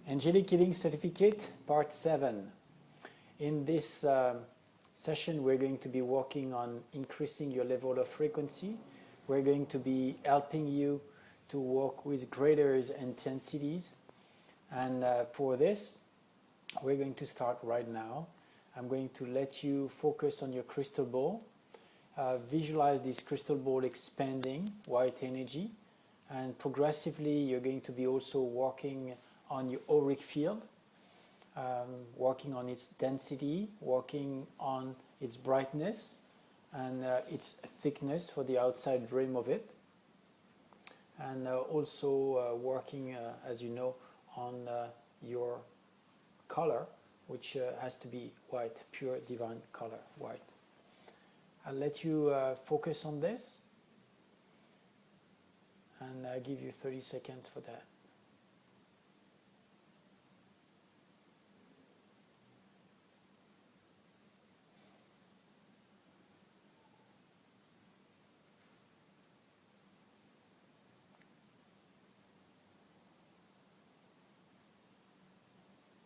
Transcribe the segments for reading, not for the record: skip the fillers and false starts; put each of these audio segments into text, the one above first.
Angelic Healing Certificate, Part 7. In this session, we're going to be working on increasing your level of frequency. We're going to be helping you to work with greater intensities. And for this, we're going to start right now. I'm going to let you focus on your crystal ball. Visualize this crystal ball expanding white energy. And progressively, you're going to be also working on your auric field, working on its density, working on its brightness and its thickness for the outside rim of it, and also working, as you know, on your color, which has to be white, pure divine color, white. I'll let you focus on this, and I'll give you 30 seconds for that.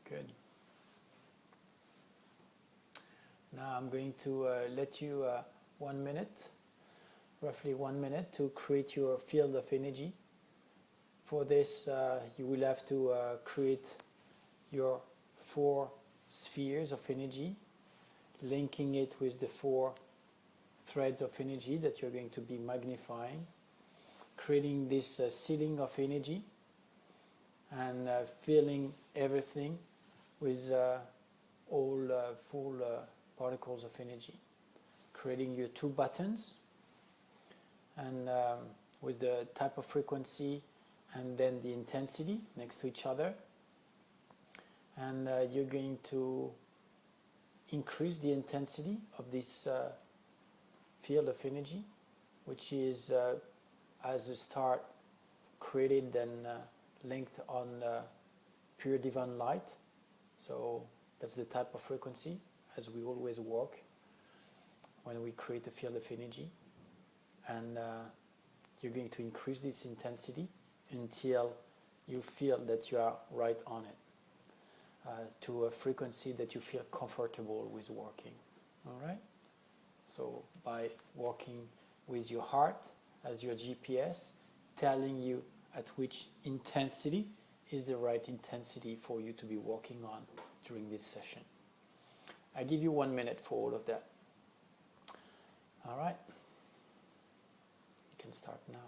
Good. Now I'm going to let you 1 minute, roughly 1 minute, to create your field of energy. For this, you will have to create your 4 spheres of energy, linking it with the 4 threads of energy that you're going to be magnifying, creating this ceiling of energy, and filling everything with all full particles of energy, creating your 2 buttons, and with the type of frequency and then the intensity next to each other. And you're going to increase the intensity of this field of energy, which is as a start created and linked on pure divine light. So that's the type of frequency as we always work when we create a field of energy. And you're going to increase this intensity until you feel that you are right on it, to a frequency that you feel comfortable with working. All right? So by working with your heart as your GPS, telling you at which intensity is the right intensity for you to be working on during this session. I give you 1 minute for all of that. All right? You can start now.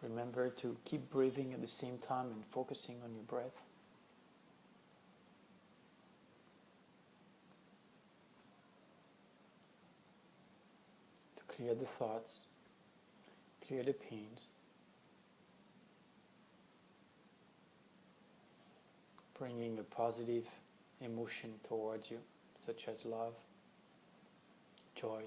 Remember to keep breathing at the same time and focusing on your breath. To clear the thoughts, clear the pains. Bringing a positive emotion towards you, such as love, joy.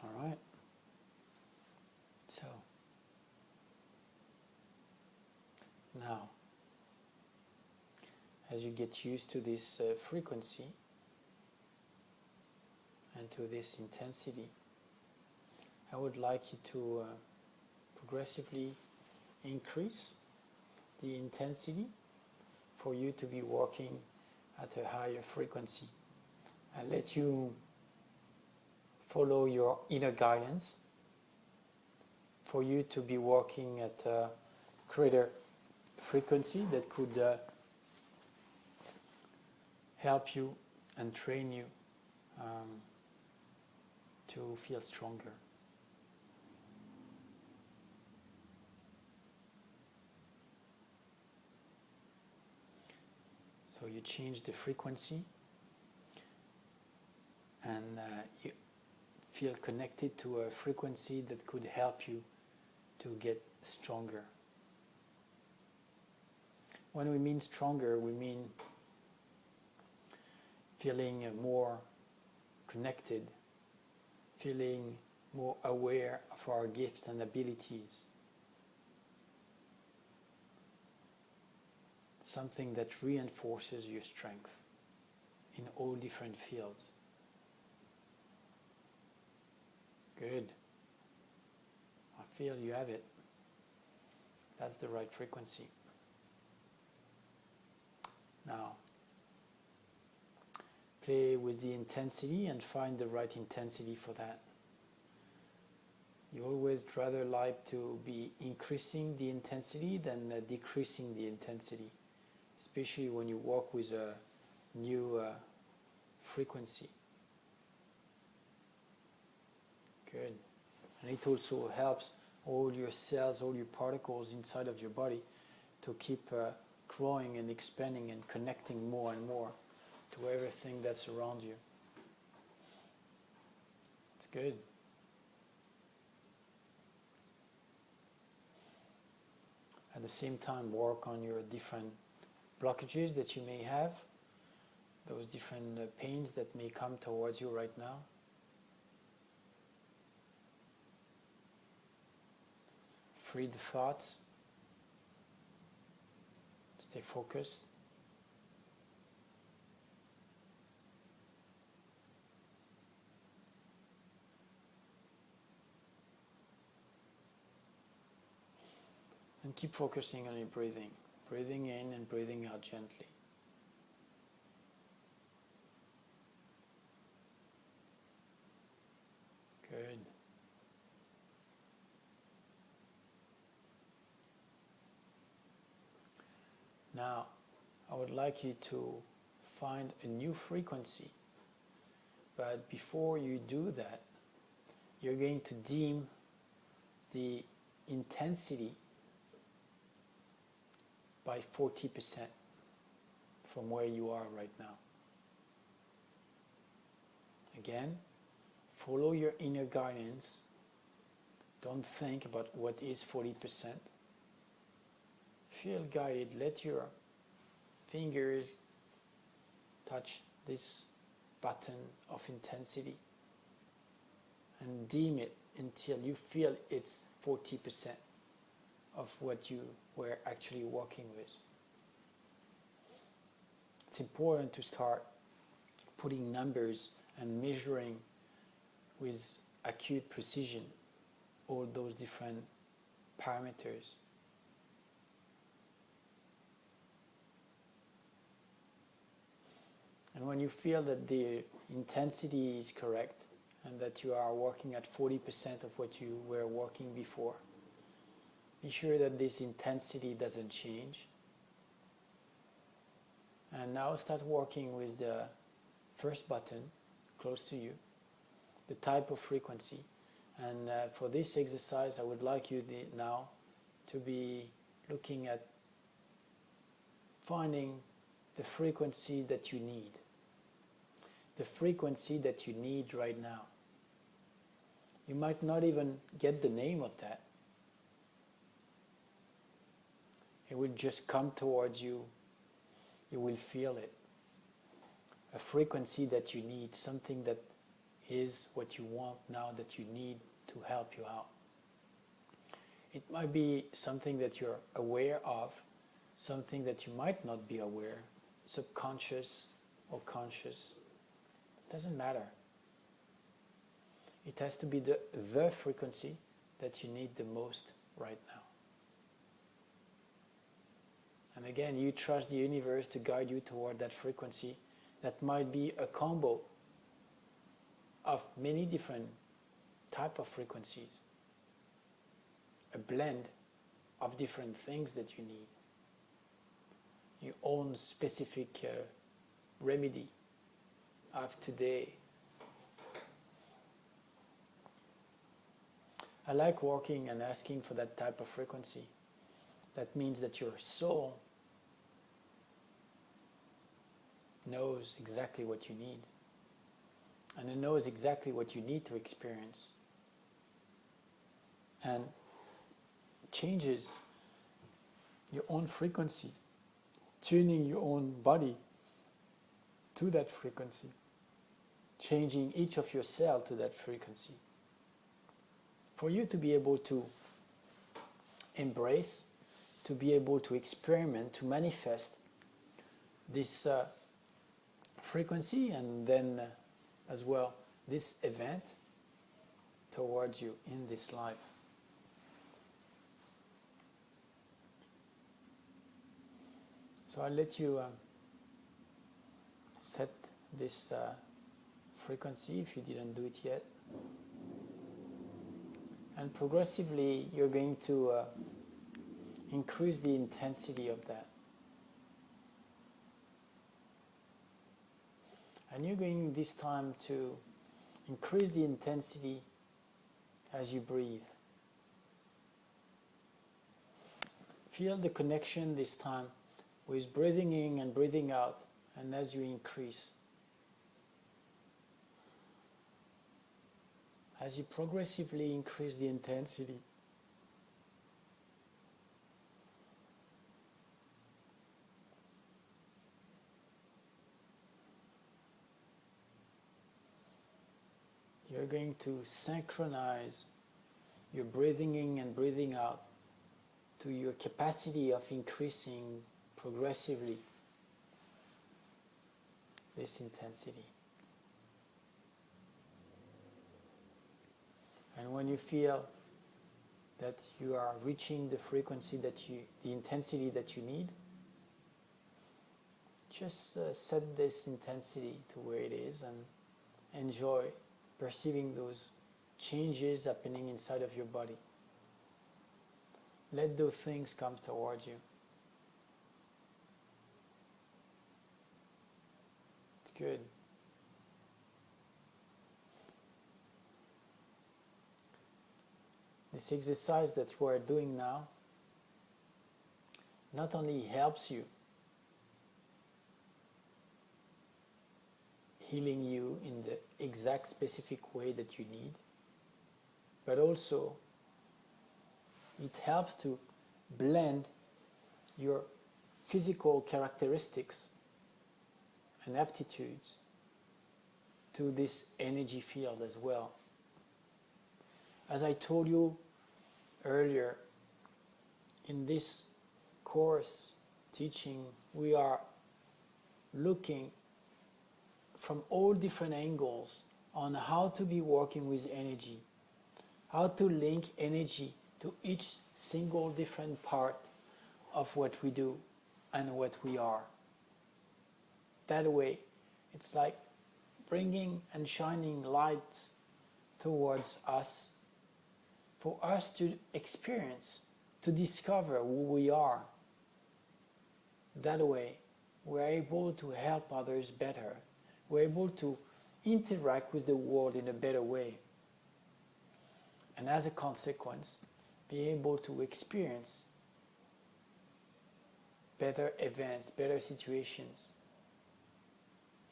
All right. So now, as you get used to this frequency and to this intensity, I would like you to progressively increase the intensity for you to be working at a higher frequency. And let you follow your inner guidance for you to be working at a greater frequency that could help you and train you to feel stronger. So you change the frequency and you feel connected to a frequency that could help you to get stronger. When we mean stronger, we mean feeling more connected, feeling more aware of our gifts and abilities. Something that reinforces your strength in all different fields. Good. I feel you have it. That's the right frequency. Now, play with the intensity and find the right intensity for that. You always rather like to be increasing the intensity than decreasing the intensity, especially when you work with a new frequency. Good. And it also helps all your cells, all your particles inside of your body to keep growing and expanding and connecting more and more to everything that's around you. It's good. At the same time, work on your different blockages that you may have, those different pains that may come towards you right now. Free the thoughts. Stay focused. And keep focusing on your breathing. Breathing in and breathing out gently. Good. Now, I would like you to find a new frequency. But before you do that, you're going to dim the intensity by 40% from where you are right now. Again, follow your inner guidance. Don't think about what is 40%. Feel guided. Let your fingers touch this button of intensity and dim it until you feel it's 40% of what you were actually working with. It's important to start putting numbers and measuring with acute precision all those different parameters. And when you feel that the intensity is correct and that you are working at 40% of what you were working before, be sure that this intensity doesn't change. And now start working with the first button close to you, the type of frequency. And for this exercise, I would like you now to be looking at finding the frequency that you need. The frequency that you need right now. You might not even get the name of that. It will just come towards you. You will feel it. A frequency that you need, something that is what you want now, that you need to help you out. It might be something that you're aware of, something that you might not be aware, subconscious or conscious. It doesn't matter. It has to be the frequency that you need the most right now. And again, you trust the universe to guide you toward that frequency. That might be a combo of many different type of frequencies, a blend of different things that you need, your own specific remedy of today. I like working and asking for that type of frequency. That means that your soul knows exactly what you need, and it knows exactly what you need to experience, and changes your own frequency, tuning your own body to that frequency, changing each of your cells to that frequency, for you to be able to embrace, to be able to experiment, to manifest this frequency, and then as well this event towards you in this life. So I'll let you set this frequency if you didn't do it yet. And progressively you're going to increase the intensity of that. And you're going this time to increase the intensity as you breathe. Feel the connection this time with breathing in and breathing out, and as you increase. As you progressively increase the intensity, you're going to synchronize your breathing in and breathing out to your capacity of increasing progressively this intensity. And when you feel that you are reaching the frequency the intensity that you need, just set this intensity to where it is and enjoy perceiving those changes happening inside of your body. Let those things come towards you. It's good. This exercise that we're doing now not only helps you, healing you in the exact specific way that you need, but also it helps to blend your physical characteristics and aptitudes to this energy field as well. As I told you earlier, in this course teaching, we are looking from all different angles on how to be working with energy, how to link energy to each single different part of what we do and what we are. That way, it's like bringing and shining lights towards us, for us to experience, to discover who we are. That way, we're able to help others better. We're able to interact with the world in a better way. And as a consequence, be able to experience better events, better situations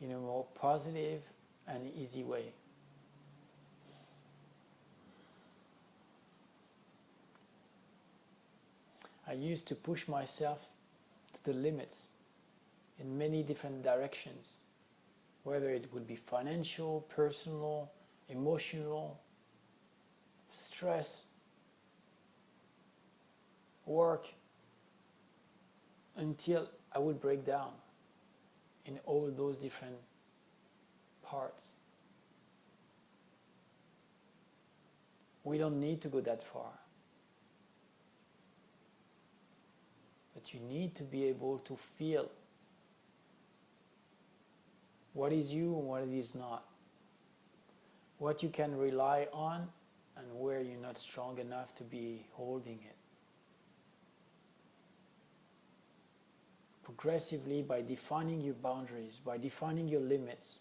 in a more positive and easy way. I used to push myself to the limits in many different directions, whether it would be financial, personal, emotional, stress, work, until I would break down in all those different parts. We don't need to go that far. But you need to be able to feel what is you and what it is not. What you can rely on and where you're not strong enough to be holding it. Progressively, by defining your boundaries, by defining your limits,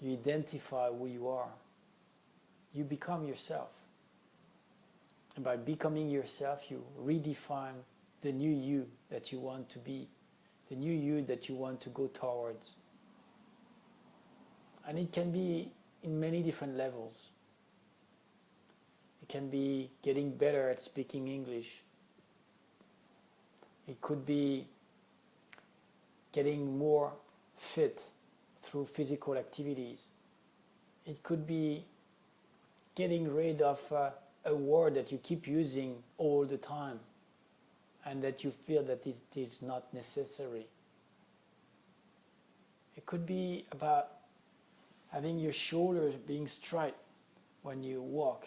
you identify who you are. You become yourself. And by becoming yourself, you redefine the new you that you want to be, the new you that you want to go towards. And it can be in many different levels. It can be getting better at speaking English. It could be getting more fit through physical activities. It could be getting rid of a word that you keep using all the time and that you feel that it is not necessary. It could be about having your shoulders being straight when you walk.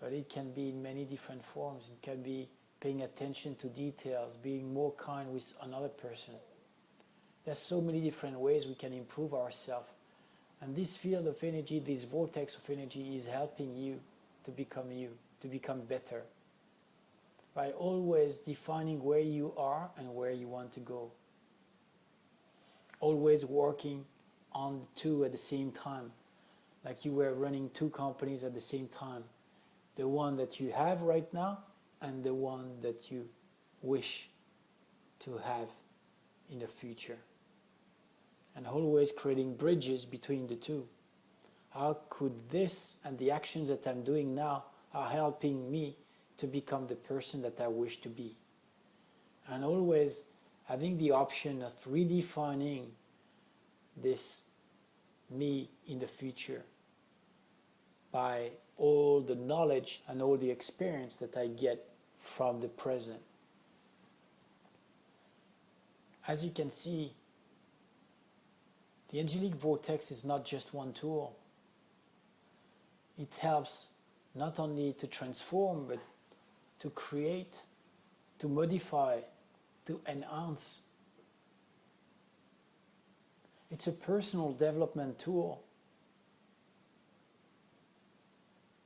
But it can be in many different forms. It can be paying attention to details, being more kind with another person. There's so many different ways we can improve ourselves. And this field of energy, this vortex of energy is helping you, to become better. By always defining where you are and where you want to go. Always working on the two at the same time. Like you were running two companies at the same time. The one that you have right now and the one that you wish to have in the future. And always creating bridges between the two. How could this and the actions that I'm doing now are helping me to become the person that I wish to be? And always having the option of redefining this me in the future by all the knowledge and all the experience that I get from the present. As you can see, the Angelic Vortex is not just one tool. It helps not only to transform, but to create, to modify, to enhance. It's a personal development tool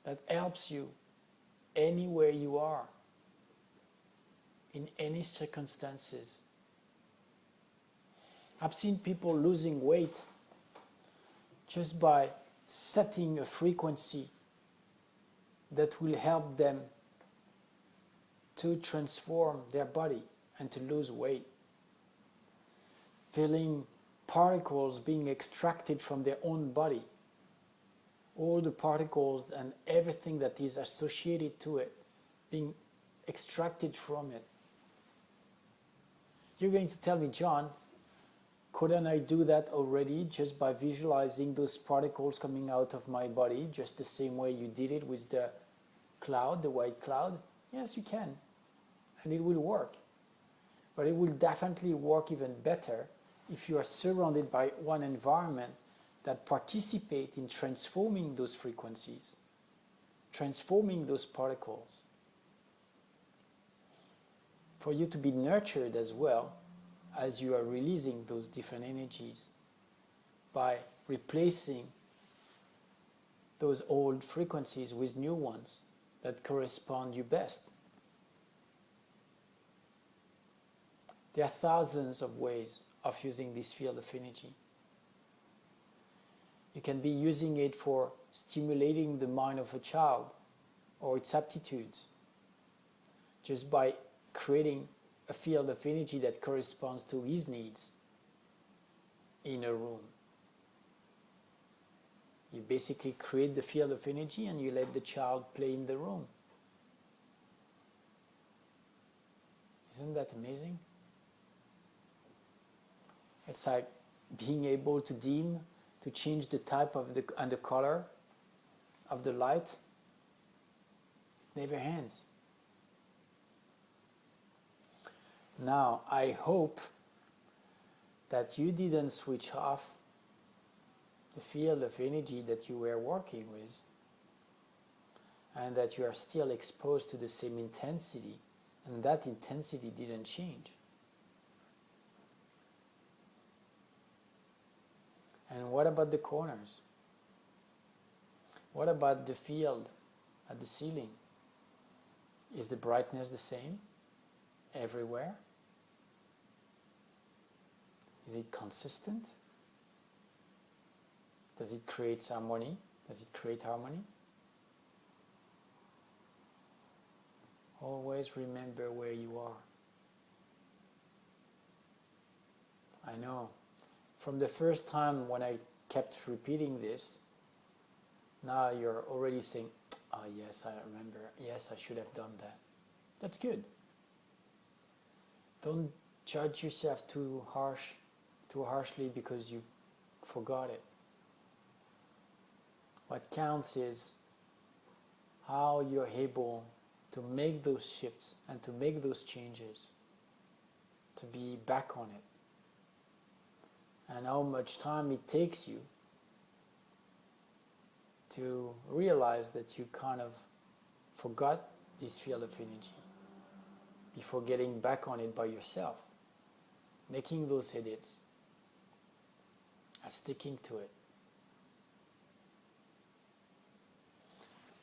that helps you anywhere you are, in any circumstances. I've seen people losing weight just by setting a frequency that will help them to transform their body and to lose weight. Feeling particles being extracted from their own body. All the particles and everything that is associated to it being extracted from it. You're going to tell me, John, couldn't I do that already just by visualizing those particles coming out of my body, just the same way you did it with the cloud, the white cloud? Yes, you can. And it will work. But it will definitely work even better if you are surrounded by one environment that participates in transforming those frequencies, transforming those particles. For you to be nurtured as well as you are releasing those different energies by replacing those old frequencies with new ones that correspond you best. There are thousands of ways of using this field of energy. You can be using it for stimulating the mind of a child or its aptitudes, just by creating a field of energy that corresponds to his needs in a room. You basically create the field of energy and you let the child play in the room. Isn't that amazing? It's like being able to dim, to change the type of and the color of the light. It never ends. Now, I hope that you didn't switch off the field of energy that you were working with, and that you are still exposed to the same intensity, and that intensity didn't change. And what about the corners? What about the field at the ceiling? Is the brightness the same everywhere? Is it consistent? Does it create harmony? Does it create harmony? Always remember where you are. I know. From the first time when I kept repeating this, now you're already saying, oh yes, I remember, yes, I should have done that. That's good. Don't judge yourself too harshly because you forgot it. What counts is how you're able to make those shifts and to make those changes, to be back on it, and how much time it takes you to realize that you kind of forgot this field of energy before getting back on it by yourself, making those edits and sticking to it.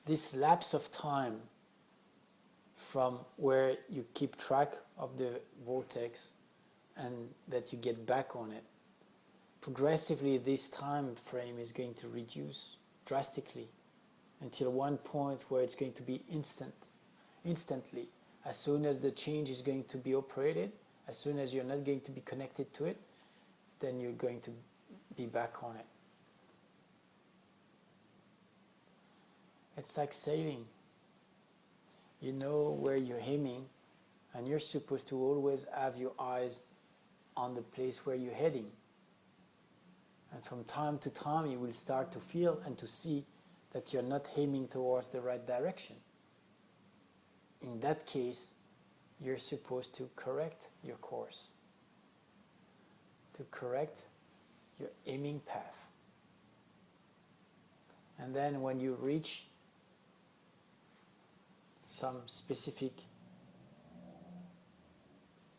This lapse of time from where you keep track of the vortex and that you get back on it, progressively this time frame is going to reduce drastically until one point where it's going to be instantly. As soon as the change is going to be operated, as soon as you're not going to be connected to it, then you're going to be back on it. It's like sailing. You know where you're aiming, and you're supposed to always have your eyes on the place where you're heading. And from time to time you will start to feel and to see that you're not aiming towards the right direction. In that case, you're supposed to correct your course, to correct your aiming path. And then when you reach some specific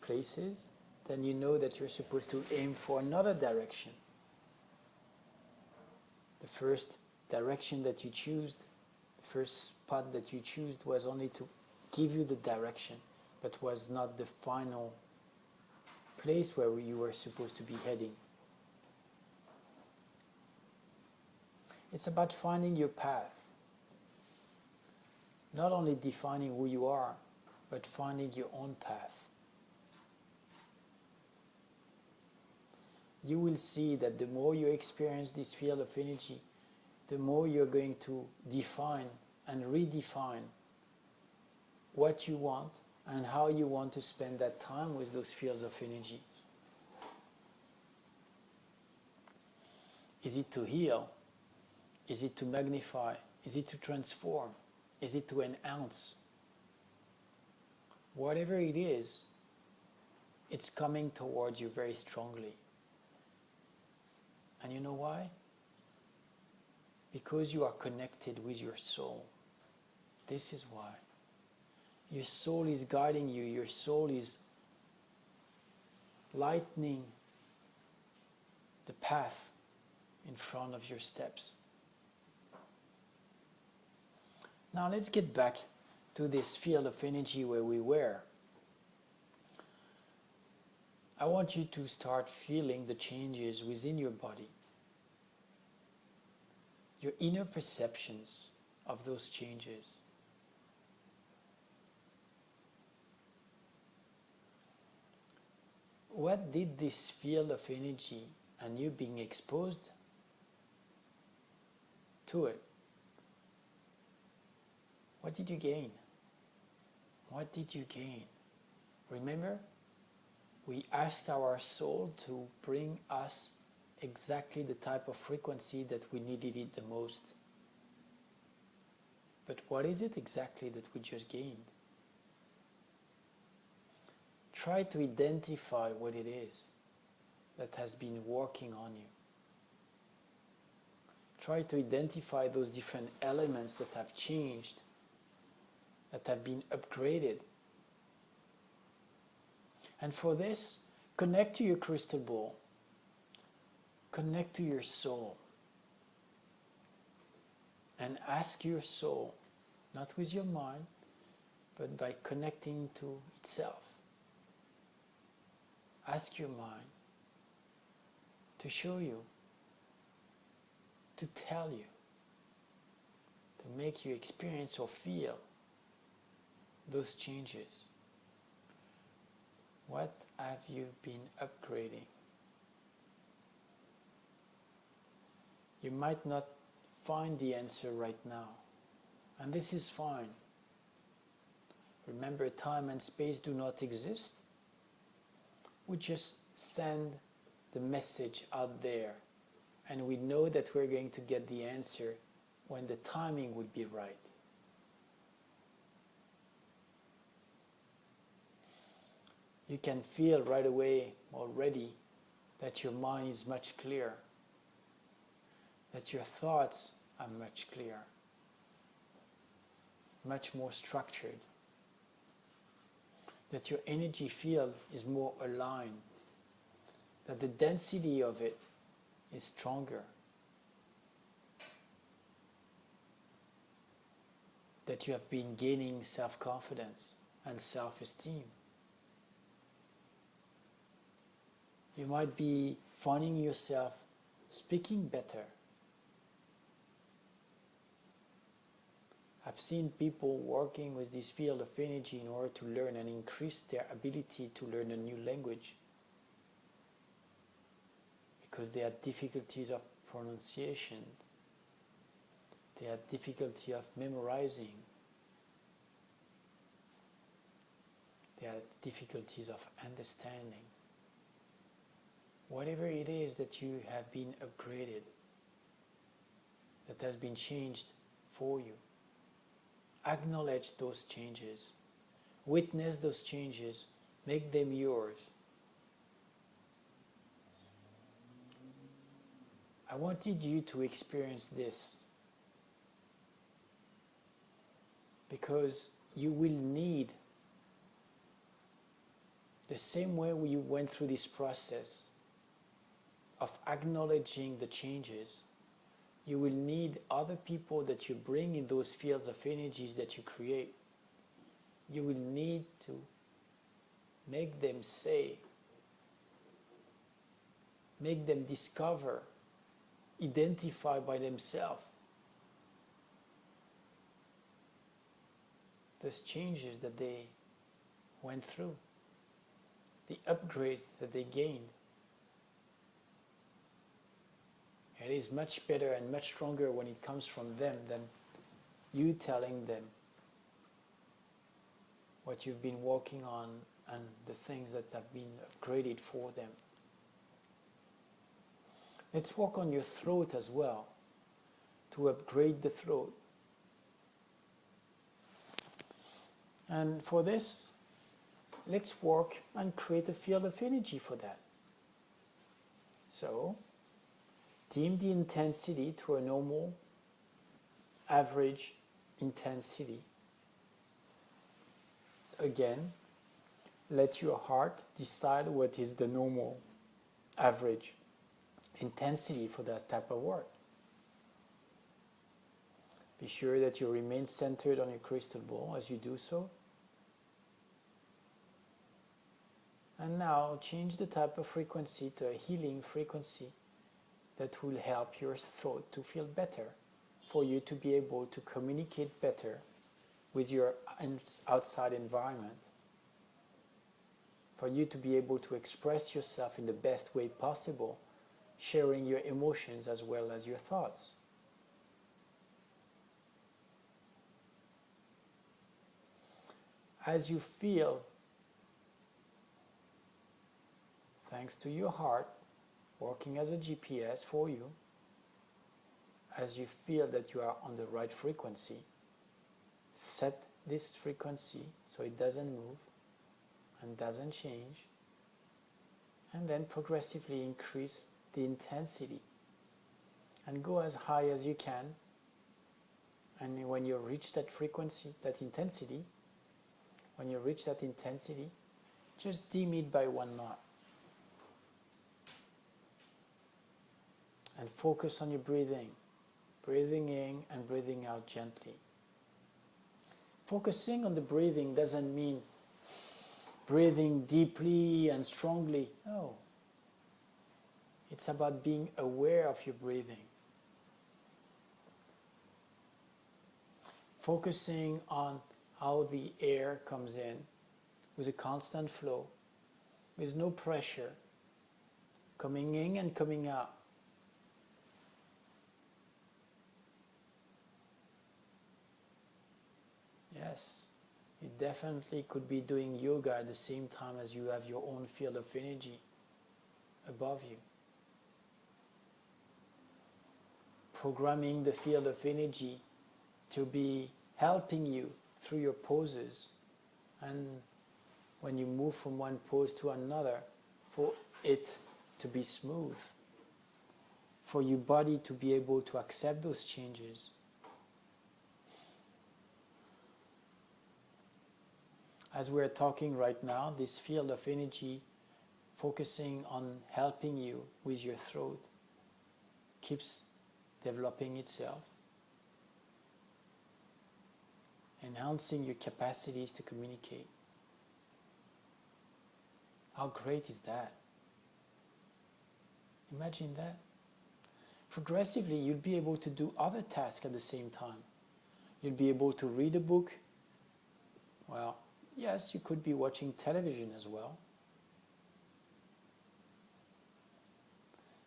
places, then you know that you're supposed to aim for another direction. The first direction that you chose, the first spot that you chose was only to give you the direction, but was not the final place where you were supposed to be heading. It's about finding your path. Not only defining who you are, but finding your own path. You will see that the more you experience this field of energy, the more you're going to define and redefine what you want and how you want to spend that time with those fields of energy. Is it to heal? Is it to magnify? Is it to transform? Is it to enhance? Whatever it is, it's coming towards you very strongly. And you know why? Because you are connected with your soul. This is why. Your soul is guiding you. Your soul is lightening the path in front of your steps. Now let's get back to this field of energy where we were. I want you to start feeling the changes within your body. Your inner perceptions of those changes. What did this field of energy and you being exposed to it, what did you gain? What did you gain? Remember, we asked our soul to bring us exactly the type of frequency that we needed it the most. But what is it exactly that we just gained? Try to identify what it is that has been working on you. Try to identify those different elements that have changed, that have been upgraded. And for this, connect to your crystal ball. Connect to your soul. And ask your soul, not with your mind, but by connecting to itself. Ask your mind to show you, to tell you, to make you experience or feel those changes. What have you been upgrading? You might not find the answer right now, and this is fine. Remember, time and space do not exist. We just send the message out there, and we know that we're going to get the answer when the timing would be right. You can feel right away already that your mind is much clearer, that your thoughts are much clearer, much more structured, that your energy field is more aligned, that the density of it is stronger, that you have been gaining self-confidence and self-esteem. You might be finding yourself speaking better. I've seen people working with this field of energy in order to learn and increase their ability to learn a new language because they had difficulties of pronunciation, they had difficulty of memorizing, they had difficulties of understanding. Whatever it is that you have been upgraded, that has been changed for you, acknowledge those changes, witness those changes, make them yours. I wanted you to experience this because you will need, the same way you went through this process of acknowledging the changes, you will need other people that you bring in those fields of energies that you create. You will need to make them say, make them discover, identify by themselves those changes that they went through, the upgrades that they gained. It is much better and much stronger when it comes from them than you telling them what you've been working on and the things that have been upgraded for them. Let's work on your throat as well, to upgrade the throat. And for this, let's work and create a field of energy for that. So, dim the intensity to a normal, average intensity. Again, let your heart decide what is the normal, average intensity for that type of work. Be sure that you remain centered on your crystal ball as you do so. And now change the type of frequency to a healing frequency that will help your throat to feel better, for you to be able to communicate better with your outside environment, for you to be able to express yourself in the best way possible, sharing your emotions as well as your thoughts. As you feel, thanks to your heart, working as a GPS for you, as you feel that you are on the right frequency, set this frequency so it doesn't move and doesn't change, and then progressively increase the intensity and go as high as you can. And when you reach that frequency, that intensity, when you reach that intensity, just dim it by 1 knot. And focus on your breathing. Breathing in and breathing out gently. Focusing on the breathing doesn't mean breathing deeply and strongly. No. It's about being aware of your breathing. Focusing on how the air comes in with a constant flow, with no pressure, coming in and coming out. Yes, you definitely could be doing yoga at the same time as you have your own field of energy above you. Programming the field of energy to be helping you through your poses, and when you move from one pose to another, for it to be smooth, for your body to be able to accept those changes. As we're talking right now, this field of energy focusing on helping you with your throat keeps developing itself, enhancing your capacities to communicate. How great is that? Imagine that. Progressively, you'll be able to do other tasks at the same time. You'll be able to read a book. Well, yes, you could be watching television as well.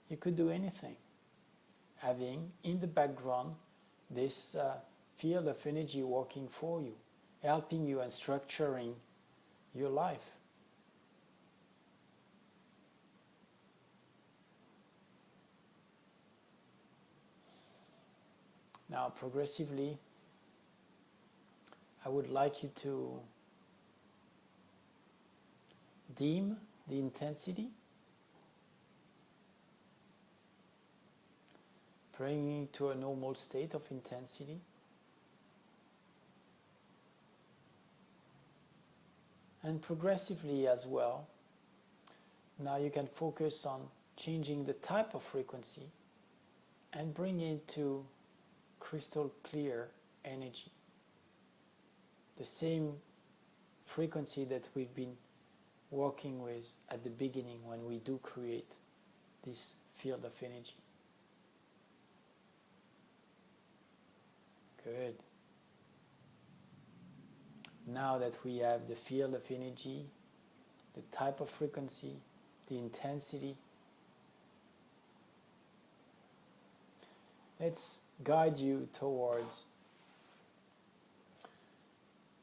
You could do anything, having in the background this field of energy working for you, helping you and structuring your life. Now, progressively, I would like you to dim the intensity, bringing it to a normal state of intensity. And progressively as well, now you can focus on changing the type of frequency and bring it to crystal clear energy. The same frequency that we've been working with at the beginning when we do create this field of energy. Good. Now that we have the field of energy, the type of frequency, the intensity, let's guide you towards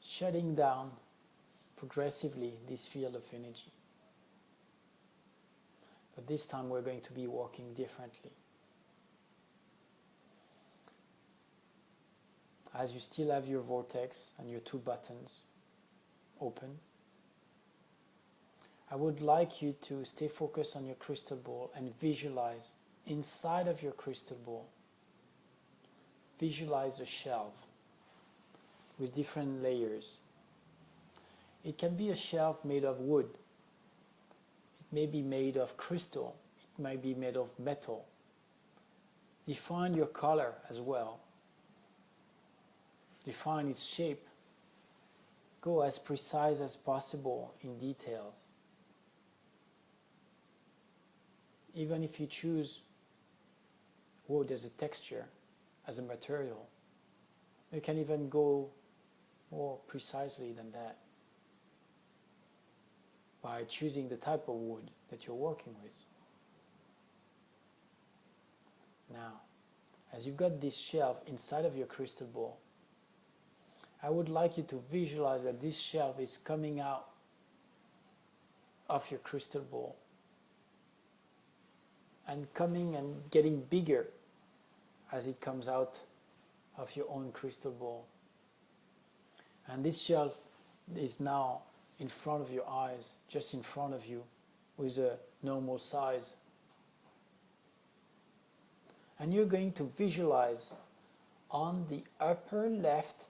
shutting down progressively this field of energy. But this time we're going to be working differently. As you still have your vortex and your two buttons open, I would like you to stay focused on your crystal ball and visualize inside of your crystal ball. Visualize a shelf with different layers. It can be a shelf made of wood. It may be made of crystal. It might be made of metal. Define your color as well. Define its shape. Go as precise as possible in details. Even if you choose wood as a texture, as a material, you can even go more precisely than that by choosing the type of wood that you're working with. Now, as you've got this shelf inside of your crystal ball, I would like you to visualize that this shelf is coming out of your crystal ball and coming and getting bigger as it comes out of your own crystal ball. And this shelf is now in front of your eyes, just in front of you, with a normal size. And you're going to visualize on the upper left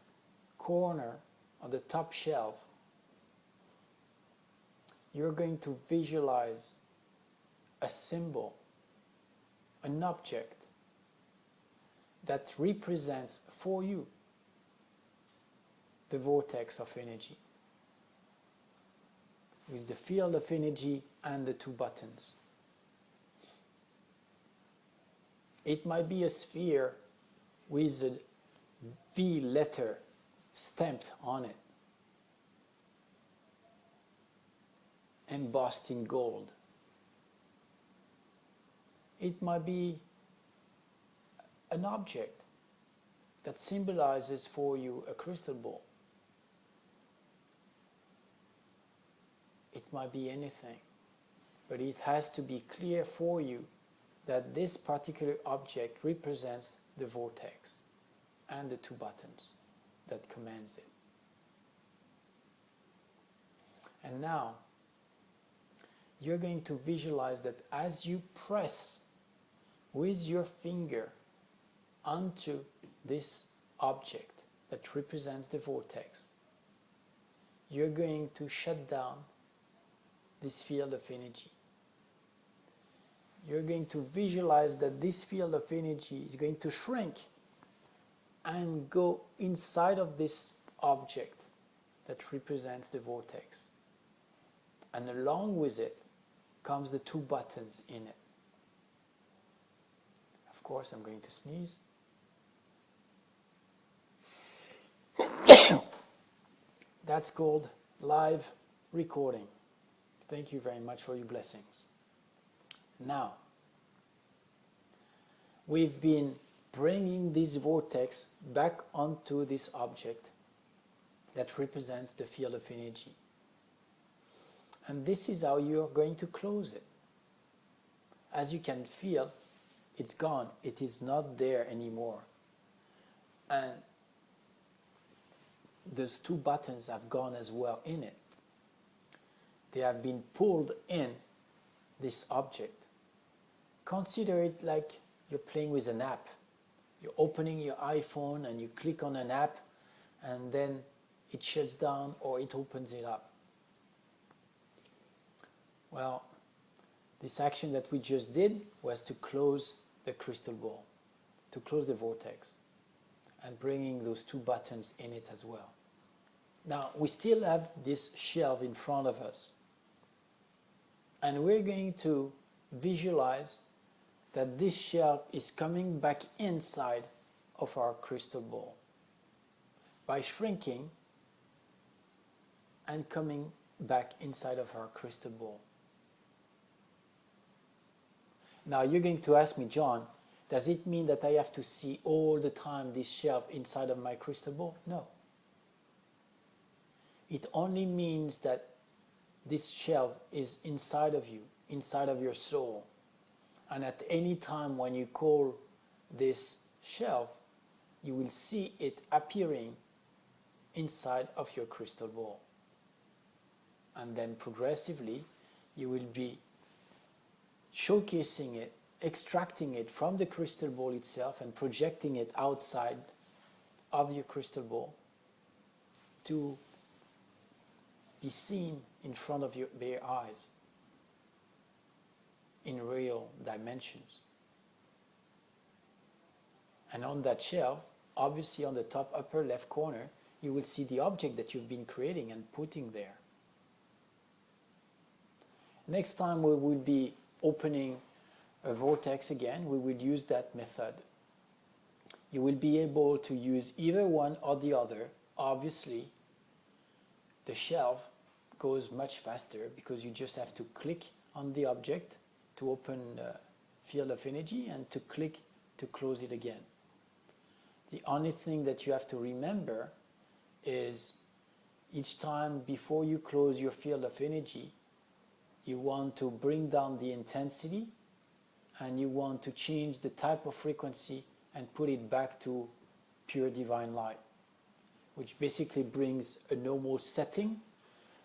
corner of the top shelf, you're going to visualize a symbol, an object that represents for you the vortex of energy, with the field of energy and the two buttons. It might be a sphere with a V letter stamped on it, embossed in gold. It might be an object that symbolizes for you a crystal ball. might be anything, but it has to be clear for you that this particular object represents the vortex and the two buttons that commands it. And now you're going to visualize that as you press with your finger onto this object that represents the vortex, you're going to shut down this field of energy. You're going to visualize that this field of energy is going to shrink and go inside of this object that represents the vortex. And along with it comes the two buttons in it. Of course, I'm going to sneeze. That's called live recording. Thank you very much for your blessings. Now, we've been bringing this vortex back onto this object that represents the field of energy. And this is how you're going to close it. As you can feel, it's gone. It is not there anymore. And those two buttons have gone as well in it. They have been pulled in this object. Consider it like you're playing with an app. You're opening your iPhone and you click on an app and then it shuts down or it opens it up. Well, this action that we just did was to close the crystal ball, to close the vortex, and bringing those two buttons in it as well. Now, we still have this shelf in front of us, and we're going to visualize that this shelf is coming back inside of our crystal ball by shrinking and coming back inside of our crystal ball. Now you're going to ask me, John, does it mean that I have to see all the time this shelf inside of my crystal ball? No. It only means that this shelf is inside of you, inside of your soul. And at any time when you call this shelf, you will see it appearing inside of your crystal ball. And then progressively, you will be showcasing it, extracting it from the crystal ball itself and projecting it outside of your crystal ball to be seen in front of your bare eyes in real dimensions. And on that shelf, obviously on the top upper left corner, you will see the object that you've been creating and putting there. Next time we will be opening a vortex again, we will use that method. You will be able to use either one or the other. Obviously, the shelf goes much faster because you just have to click on the object to open the field of energy and to click to close it again. The only thing that you have to remember is each time before you close your field of energy, you want to bring down the intensity and you want to change the type of frequency and put it back to pure divine light, which basically brings a normal setting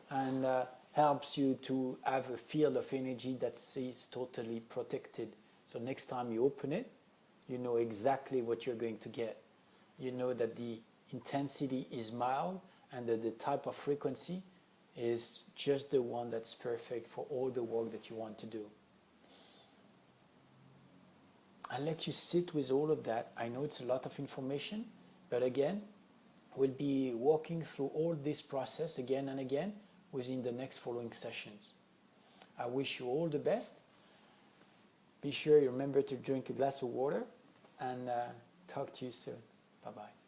and helps you to have a field of energy that is totally protected. So next time you open it, you know exactly what you're going to get. You know that the intensity is mild and that the type of frequency is just the one that's perfect for all the work that you want to do. I'll let you sit with all of that. I know it's a lot of information, but again, we'll be walking through all this process again and again within the next following sessions. I wish you all the best. Be sure you remember to drink a glass of water and talk to you soon. Bye-bye.